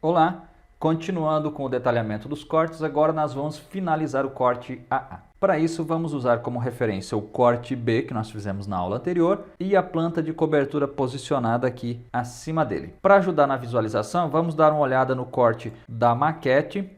Olá, continuando com o detalhamento dos cortes, agora nós vamos finalizar o corte AA. Para isso, vamos usar como referência o corte B, que nós fizemos na aula anterior, e a planta de cobertura posicionada aqui acima dele. Para ajudar na visualização, vamos dar uma olhada no corte da maquete,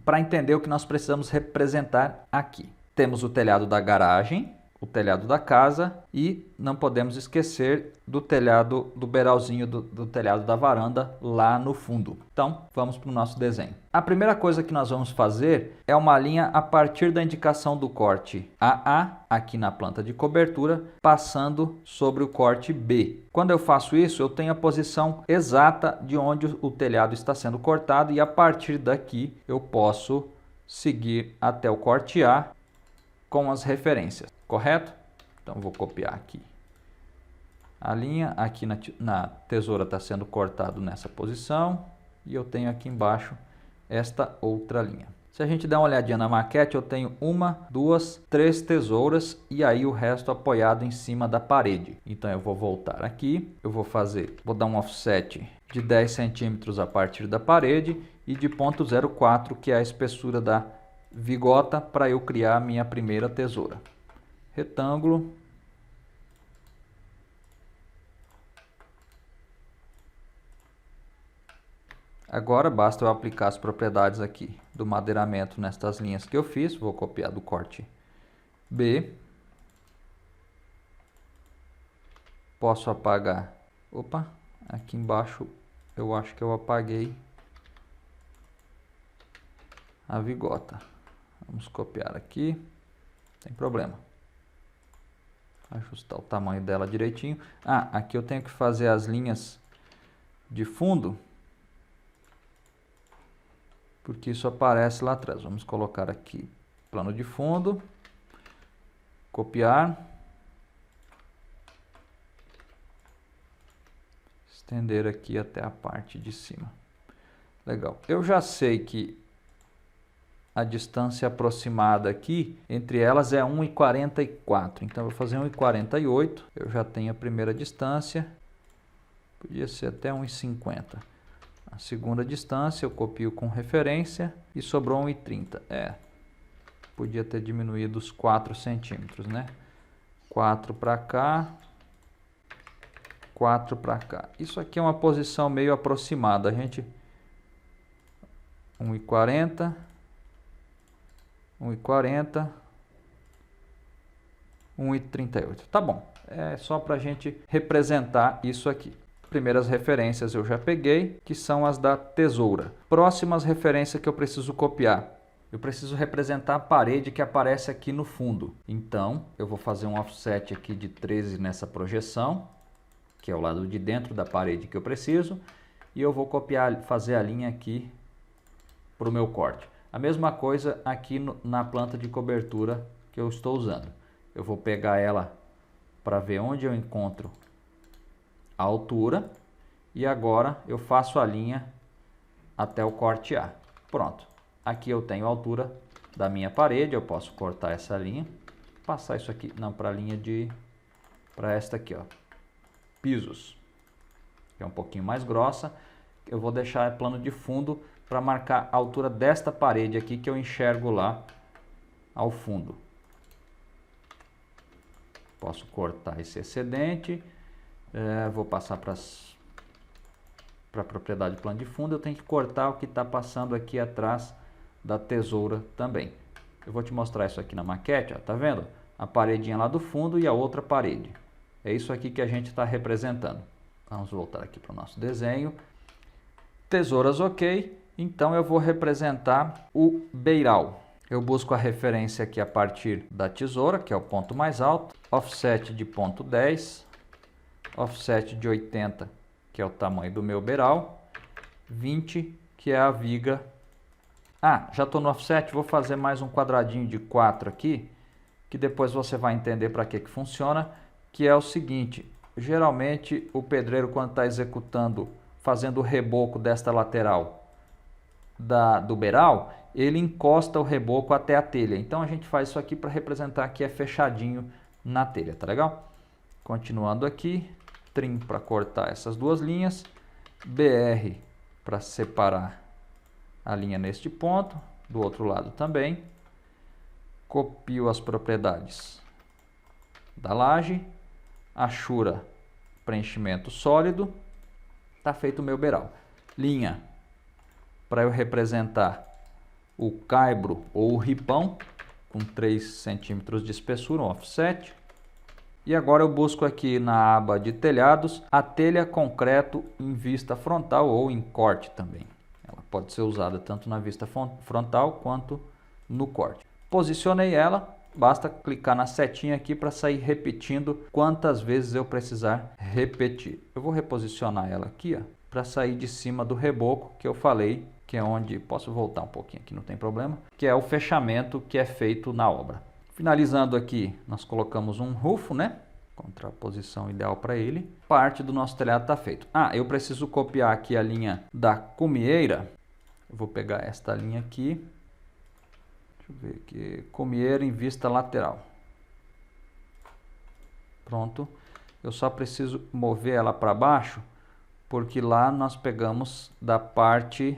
para entender o que nós precisamos representar aqui. Temos o telhado da garagem, o telhado da casa e não podemos esquecer do telhado do beiralzinho do telhado da varanda lá no fundo. Então, vamos para o nosso desenho. A primeira coisa que nós vamos fazer é uma linha a partir da indicação do corte AA, aqui na planta de cobertura, passando sobre o corte B. Quando eu faço isso, eu tenho a posição exata de onde o telhado está sendo cortado e a partir daqui eu posso seguir até o corte A com as referências, correto? Então vou copiar aqui a linha, aqui na tesoura está sendo cortado nessa posição e eu tenho aqui embaixo esta outra linha. Se a gente der uma olhadinha na maquete, eu tenho 1, 2, 3 tesouras e aí o resto apoiado em cima da parede. Então eu vou voltar aqui, vou dar um offset de 10 centímetros a partir da parede e de 0,04, que é a espessura da vigota, para eu criar a minha primeira tesoura. Retângulo. Agora basta eu aplicar as propriedades aqui do madeiramento nestas linhas que eu fiz. Vou copiar do corte B. Posso apagar. Opa, aqui embaixo eu acho que eu apaguei a vigota. Vamos copiar aqui, sem problema. Ajustar o tamanho dela direitinho. Aqui eu tenho que fazer as linhas de fundo, porque isso aparece lá atrás. Vamos colocar aqui plano de fundo, copiar, estender aqui até a parte de cima. Legal. Eu já sei que a distância aproximada aqui entre elas é 1,44. Então, eu vou fazer 1,48. Eu já tenho a primeira distância. Podia ser até 1,50. A segunda distância eu copio com referência e sobrou 1,30. Podia ter diminuído os 4 centímetros, né? 4 para cá, 4 para cá. Isso aqui é uma posição meio aproximada. A gente 1,40, 1,40, 1,38. Tá bom. É só para a gente representar isso aqui. Primeiras referências eu já peguei, que são as da tesoura. Próximas referências que eu preciso copiar. Eu preciso representar a parede que aparece aqui no fundo. Então, eu vou fazer um offset aqui de 13 nessa projeção, que é o lado de dentro da parede que eu preciso. E eu vou copiar, fazer a linha aqui para o meu corte. A mesma coisa aqui na planta de cobertura que eu estou usando. Eu vou pegar ela para ver onde eu encontro a altura e agora eu faço a linha até o corte A. Pronto. Aqui eu tenho a altura da minha parede, eu posso cortar essa linha, passar isso aqui, não, para a linha para esta aqui, ó, pisos, que é um pouquinho mais grossa. Eu vou deixar plano de fundo para marcar a altura desta parede aqui que eu enxergo lá ao fundo. Posso cortar esse excedente. Vou passar para a propriedade plano de fundo. Eu tenho que cortar o que está passando aqui atrás da tesoura também. Eu vou te mostrar isso aqui na maquete, ó, tá vendo? A paredinha lá do fundo e a outra parede. É isso aqui que a gente está representando. Vamos voltar aqui para o nosso desenho. Tesouras ok. Então eu vou representar o beiral. Eu busco a referência aqui a partir da tesoura, que é o ponto mais alto. Offset de 0,10. Offset de 80, que é o tamanho do meu beiral. 20, que é a viga. Já estou no offset, vou fazer mais um quadradinho de 4 aqui, que depois você vai entender para que funciona, que é o seguinte: geralmente o pedreiro, quando está executando, fazendo o reboco desta lateral do beiral, ele encosta o reboco até a telha. Então a gente faz isso aqui para representar que é fechadinho na telha, tá legal? Continuando aqui, trim para cortar essas duas linhas, BR para separar a linha neste ponto, do outro lado também. Copio as propriedades da laje, achura, preenchimento sólido, está feito o meu beiral. Linha, para eu representar o caibro ou o ripão, com 3 centímetros de espessura, um offset. E agora eu busco aqui na aba de telhados a telha concreto em vista frontal ou em corte também. Ela pode ser usada tanto na vista frontal quanto no corte. Posicionei ela, basta clicar na setinha aqui para sair repetindo quantas vezes eu precisar repetir. Eu vou reposicionar ela aqui, para sair de cima do reboco que eu falei, que é onde, posso voltar um pouquinho aqui, não tem problema, que é o fechamento que é feito na obra. Finalizando aqui, nós colocamos um rufo, né? Contra a posição ideal para ele. Parte do nosso telhado está feito. Eu preciso copiar aqui a linha da cumieira. Eu vou pegar esta linha aqui. Deixa eu ver aqui. Cumieira em vista lateral. Pronto. Eu só preciso mover ela para baixo, porque lá nós pegamos da parte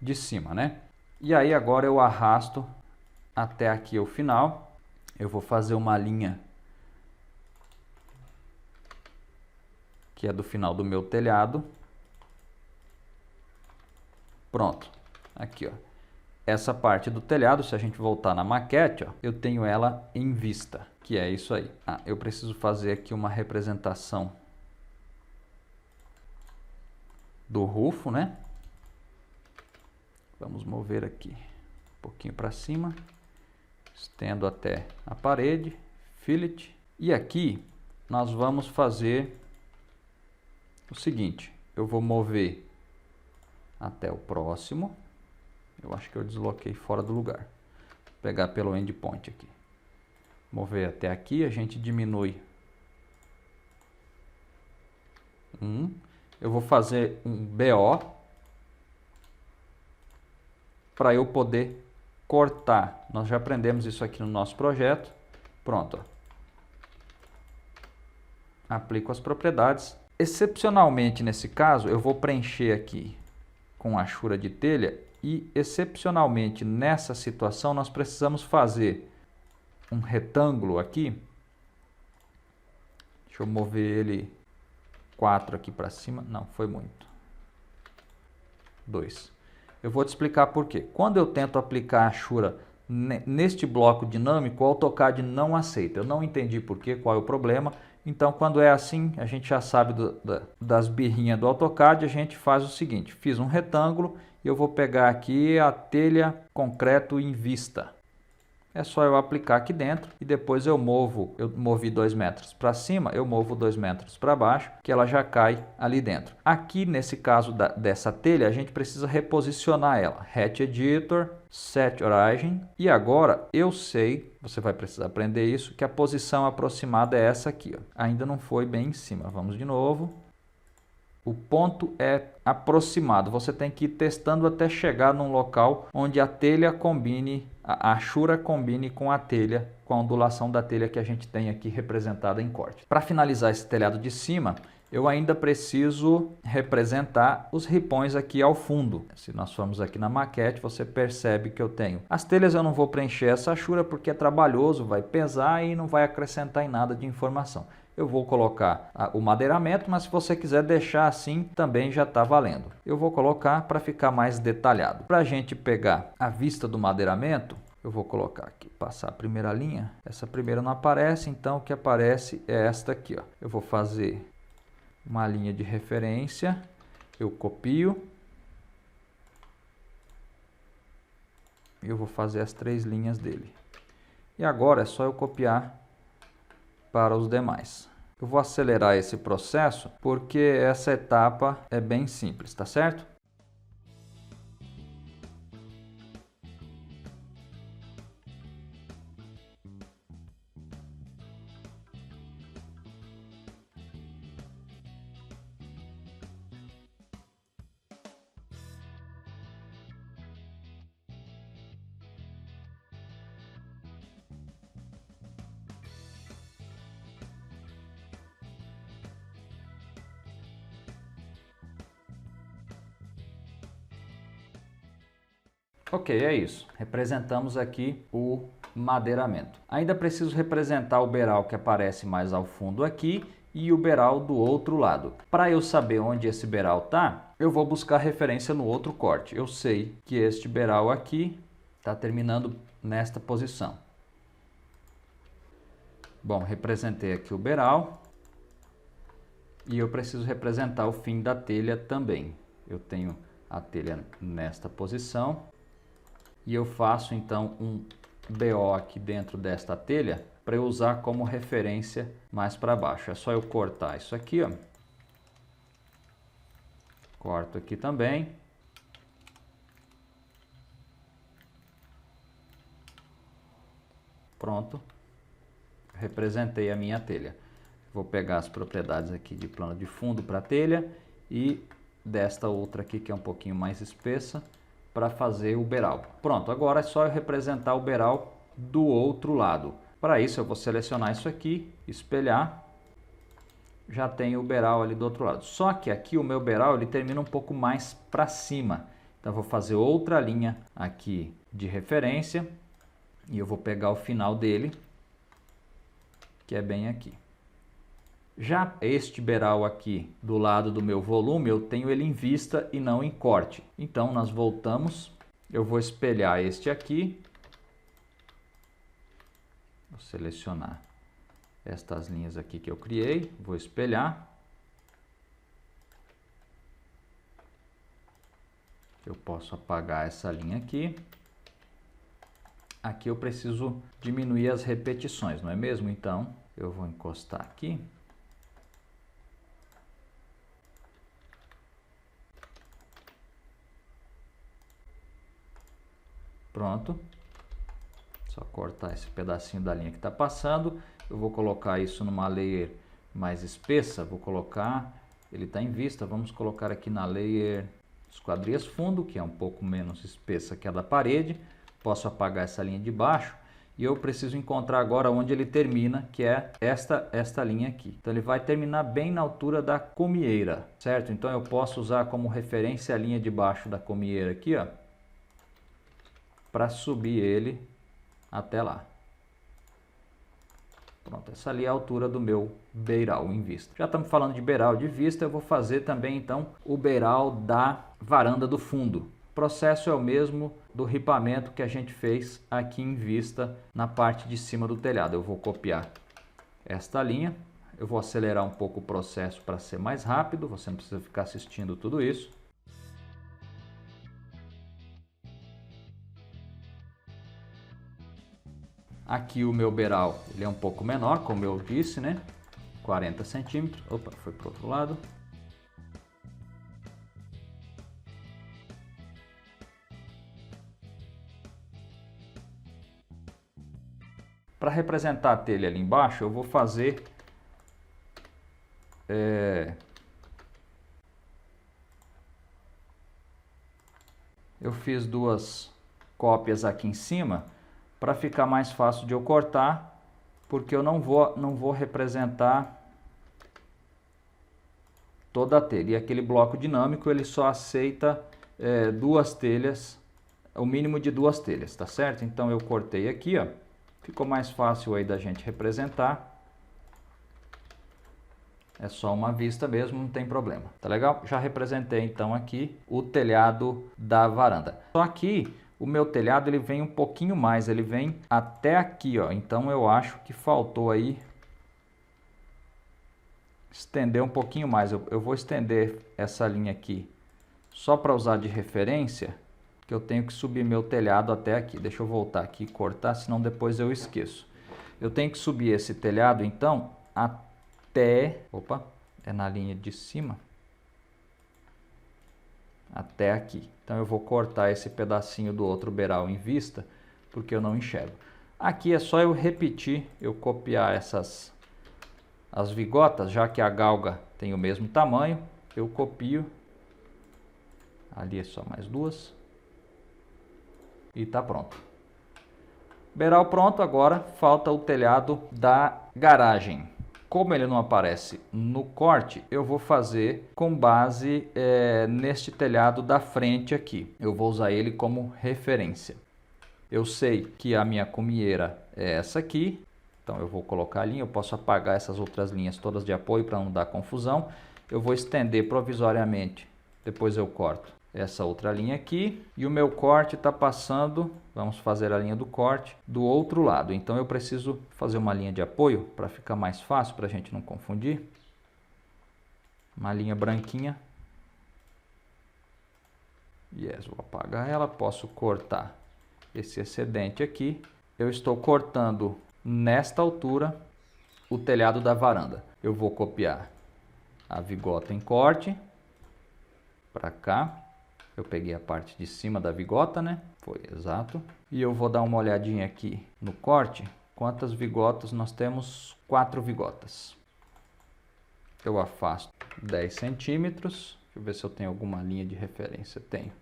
de cima, né? E aí agora eu arrasto até aqui o final. Eu vou fazer uma linha que é do final do meu telhado. Pronto. Aqui, ó. Essa parte do telhado, se a gente voltar na maquete, ó, eu tenho ela em vista, que é isso aí. Eu preciso fazer aqui uma representação do rufo, né? Vamos mover aqui um pouquinho para cima. Estendo até a parede, fillet. E aqui nós vamos fazer o seguinte. Eu vou mover até o próximo. Eu acho que eu desloquei fora do lugar. Vou pegar pelo endpoint aqui. Mover até aqui, a gente diminui. Eu vou fazer um BO para eu poder cortar. Nós já aprendemos isso aqui no nosso projeto. Pronto. Aplico as propriedades. Excepcionalmente, nesse caso, eu vou preencher aqui com achura de telha e, excepcionalmente, nessa situação, nós precisamos fazer um retângulo aqui. Deixa eu mover ele 4 aqui para cima. Não, foi muito. 2. Eu vou te explicar por quê. Quando eu tento aplicar a achura neste bloco dinâmico, o AutoCAD não aceita. Eu não entendi por quê, qual é o problema. Então, quando é assim, a gente já sabe das birrinhas do AutoCAD, a gente faz o seguinte. Fiz um retângulo e eu vou pegar aqui a telha concreto em vista. É só eu aplicar aqui dentro e depois eu movi 2 metros para cima, eu movo 2 metros para baixo, que ela já cai ali dentro. Aqui nesse caso dessa telha, a gente precisa reposicionar ela. Hatch Editor, Set Origin. E agora eu sei, você vai precisar aprender isso, que a posição aproximada é essa aqui. Ó. Ainda não foi bem em cima. Vamos de novo. O ponto é aproximado. Você tem que ir testando até chegar num local onde a telha combine, a achura combine com a telha, com a ondulação da telha que a gente tem aqui representada em corte. Para finalizar esse telhado de cima, eu ainda preciso representar os ripões aqui ao fundo. Se nós formos aqui na maquete, você percebe que eu tenho. As telhas eu não vou preencher essa achura porque é trabalhoso, vai pesar e não vai acrescentar em nada de informação. Eu vou colocar o madeiramento, mas se você quiser deixar assim, também já está valendo. Eu vou colocar para ficar mais detalhado. Para a gente pegar a vista do madeiramento, eu vou colocar aqui, passar a primeira linha. Essa primeira não aparece, então o que aparece é esta aqui. Ó. Eu vou fazer uma linha de referência, eu copio. Eu vou fazer as 3 linhas dele. E agora é só eu copiar para os demais. Eu vou acelerar esse processo porque essa etapa é bem simples, tá certo? Ok, é isso. Representamos aqui o madeiramento. Ainda preciso representar o beiral que aparece mais ao fundo aqui e o beiral do outro lado. Para eu saber onde esse beiral está, eu vou buscar referência no outro corte. Eu sei que este beiral aqui está terminando nesta posição. Bom, representei aqui o beiral e eu preciso representar o fim da telha também. Eu tenho a telha nesta posição e eu faço então um BO aqui dentro desta telha para eu usar como referência mais para baixo. É só eu cortar isso aqui, ó. Corto aqui também. Pronto. Representei a minha telha. Vou pegar as propriedades aqui de plano de fundo para a telha e desta outra aqui que é um pouquinho mais espessa para fazer o beiral. Pronto, agora é só eu representar o beiral do outro lado. Para isso eu vou selecionar isso aqui, espelhar, já tenho o beiral ali do outro lado. Só que aqui o meu beiral ele termina um pouco mais para cima. Então eu vou fazer outra linha aqui de referência e eu vou pegar o final dele, que é bem aqui. Já este beiral aqui do lado do meu volume, eu tenho ele em vista e não em corte. Então nós voltamos, eu vou espelhar este aqui. Vou selecionar estas linhas aqui que eu criei, vou espelhar. Eu posso apagar essa linha aqui. Aqui eu preciso diminuir as repetições, não é mesmo? Então eu vou encostar aqui. Pronto. Só cortar esse pedacinho da linha que está passando. Eu vou colocar isso numa layer mais espessa. Vou colocar, ele está em vista, vamos colocar aqui na layer esquadrias fundo, que é um pouco menos espessa que a da parede. Posso apagar essa linha de baixo. E eu preciso encontrar agora onde ele termina, que é esta linha aqui. Então ele vai terminar bem na altura da comieira, certo? Então eu posso usar como referência a linha de baixo da comieira aqui, ó, para subir ele até lá. Pronto, essa ali é a altura do meu beiral em vista. Já estamos falando de beiral de vista, eu vou fazer também então o beiral da varanda do fundo. O processo é o mesmo do ripamento que a gente fez aqui em vista na parte de cima do telhado. Eu vou copiar esta linha, eu vou acelerar um pouco o processo para ser mais rápido, você não precisa ficar assistindo tudo isso. Aqui o meu beiral ele é um pouco menor, como eu disse, né? 40 centímetros. Opa, foi para o outro lado. Para representar a telha ali embaixo, eu vou fazer eu fiz duas cópias aqui em cima para ficar mais fácil de eu cortar, porque eu não vou representar toda a telha. E aquele bloco dinâmico ele só aceita duas telhas, o mínimo de duas telhas, tá certo? Então eu cortei aqui, ó, ficou mais fácil aí da gente representar. É só uma vista mesmo, não tem problema, tá legal? Já representei então aqui o telhado da varanda. Só que o meu telhado ele vem um pouquinho mais, ele vem até aqui, ó. Então eu acho que faltou aí estender um pouquinho mais. Eu vou estender essa linha aqui só para usar de referência, que eu tenho que subir meu telhado até aqui. Deixa eu voltar aqui e cortar, senão depois eu esqueço. Eu tenho que subir esse telhado então até, opa, é na linha de cima, até aqui. Então eu vou cortar esse pedacinho do outro beiral em vista, porque eu não enxergo. Aqui é só eu repetir, eu copiar as vigotas, já que a galga tem o mesmo tamanho, eu copio. Ali é só mais duas. E tá pronto. Beiral pronto, agora falta o telhado da garagem. Como ele não aparece no corte, eu vou fazer com base neste telhado da frente aqui. Eu vou usar ele como referência. Eu sei que a minha cumieira é essa aqui, então eu vou colocar a linha. Eu posso apagar essas outras linhas todas de apoio para não dar confusão. Eu vou estender provisoriamente, depois eu corto essa outra linha aqui. E o meu corte está passando, vamos fazer a linha do corte, do outro lado. Então eu preciso fazer uma linha de apoio para ficar mais fácil, para a gente não confundir. Uma linha branquinha. Yes, vou apagar ela, posso cortar esse excedente aqui. Eu estou cortando nesta altura o telhado da varanda. Eu vou copiar a vigota em corte para cá. Eu peguei a parte de cima da vigota, né? Foi exato. E eu vou dar uma olhadinha aqui no corte. Quantas vigotas nós temos? 4 vigotas. Eu afasto 10 centímetros. Deixa eu ver se eu tenho alguma linha de referência. Tenho.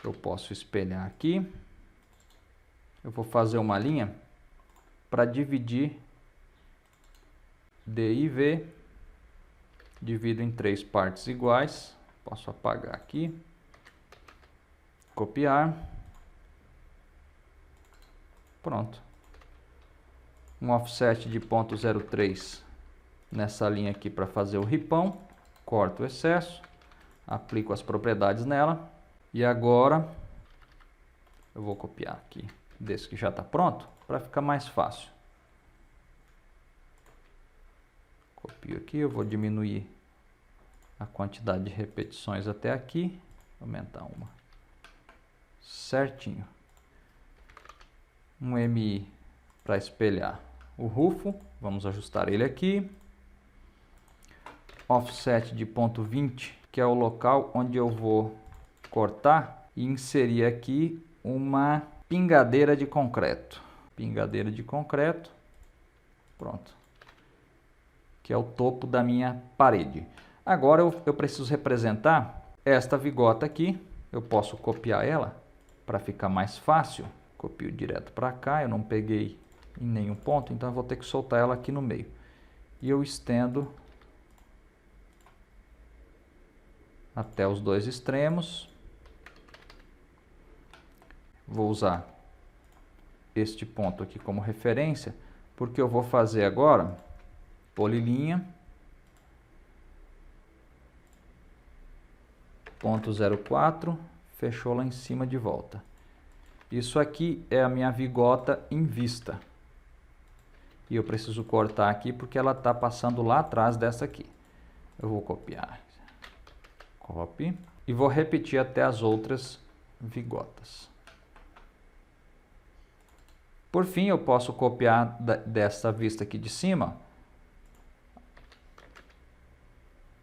Eu posso espelhar aqui. Eu vou fazer uma linha para dividir D e V. Divido em 3 partes iguais. Posso apagar aqui. Copiar. Pronto. Um offset de 0,03 nessa linha aqui para fazer o ripão. Corto o excesso. Aplico as propriedades nela. E agora eu vou copiar aqui desse que já está pronto para ficar mais fácil. Copio aqui. Eu vou diminuir a quantidade de repetições até aqui. Aumentar uma. Certinho. Um MI para espelhar o rufo. Vamos ajustar ele aqui. Offset de 0,20, que é o local onde eu vou cortar e inserir aqui uma pingadeira de concreto. Pingadeira de concreto. Pronto. Que é o topo da minha parede. Agora eu preciso representar esta vigota aqui. Eu posso copiar ela para ficar mais fácil. Copio direto para cá. Eu não peguei em nenhum ponto, então eu vou ter que soltar ela aqui no meio. E eu estendo até os dois extremos. Vou usar este ponto aqui como referência, porque eu vou fazer agora polilinha. 0,04, fechou lá em cima de volta. Isso aqui é a minha vigota em vista. E eu preciso cortar aqui porque ela está passando lá atrás dessa aqui. Eu vou copiar. Copy. E vou repetir até as outras vigotas. Por fim, eu posso copiar dessa vista aqui de cima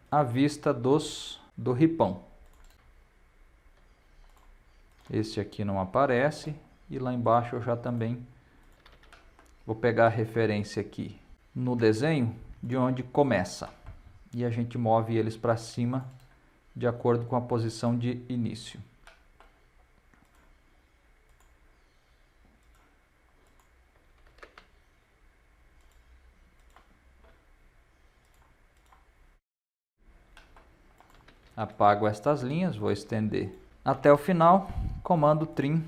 a vista do ripão. Este aqui não aparece e lá embaixo eu já também vou pegar a referência aqui no desenho de onde começa e a gente move eles para cima de acordo com a posição de início. Apago estas linhas, vou estender até o final, comando trim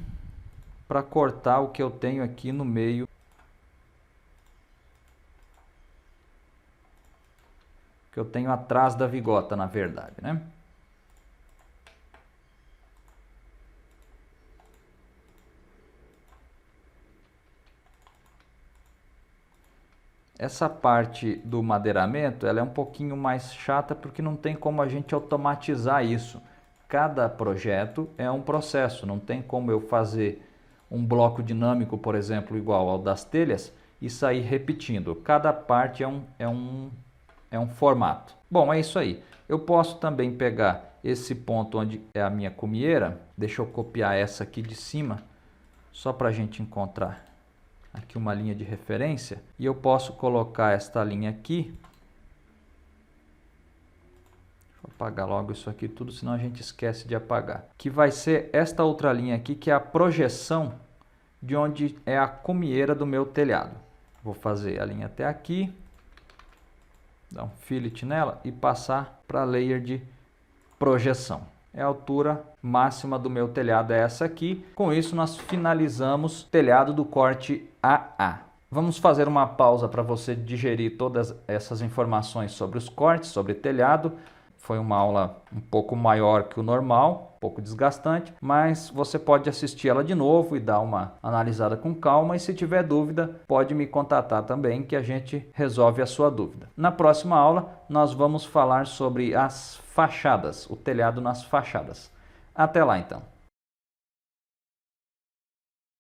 para cortar o que eu tenho aqui no meio. Que eu tenho atrás da vigota, na verdade, né? Essa parte do madeiramento, ela é um pouquinho mais chata porque não tem como a gente automatizar isso. Cada projeto é um processo, não tem como eu fazer um bloco dinâmico, por exemplo, igual ao das telhas e sair repetindo. Cada parte é um formato. Bom, é isso aí. Eu posso também pegar esse ponto onde é a minha cumieira. Deixa eu copiar essa aqui de cima, só para a gente encontrar aqui uma linha de referência. E eu posso colocar esta linha aqui. Deixa eu apagar logo isso aqui tudo, senão a gente esquece de apagar. Que vai ser esta outra linha aqui, que é a projeção de onde é a cumieira do meu telhado. Vou fazer a linha até aqui. dar um fillet nela e passar para a layer de projeção. A altura máxima do meu telhado é essa aqui. Com isso nós finalizamos o telhado do corte AA. Vamos fazer uma pausa para você digerir todas essas informações sobre os cortes, sobre telhado. Foi uma aula um pouco maior que o normal, um pouco desgastante, mas você pode assistir ela de novo e dar uma analisada com calma, e se tiver dúvida, pode me contatar também que a gente resolve a sua dúvida. Na próxima aula, nós vamos falar sobre as fachadas, o telhado nas fachadas. Até lá então.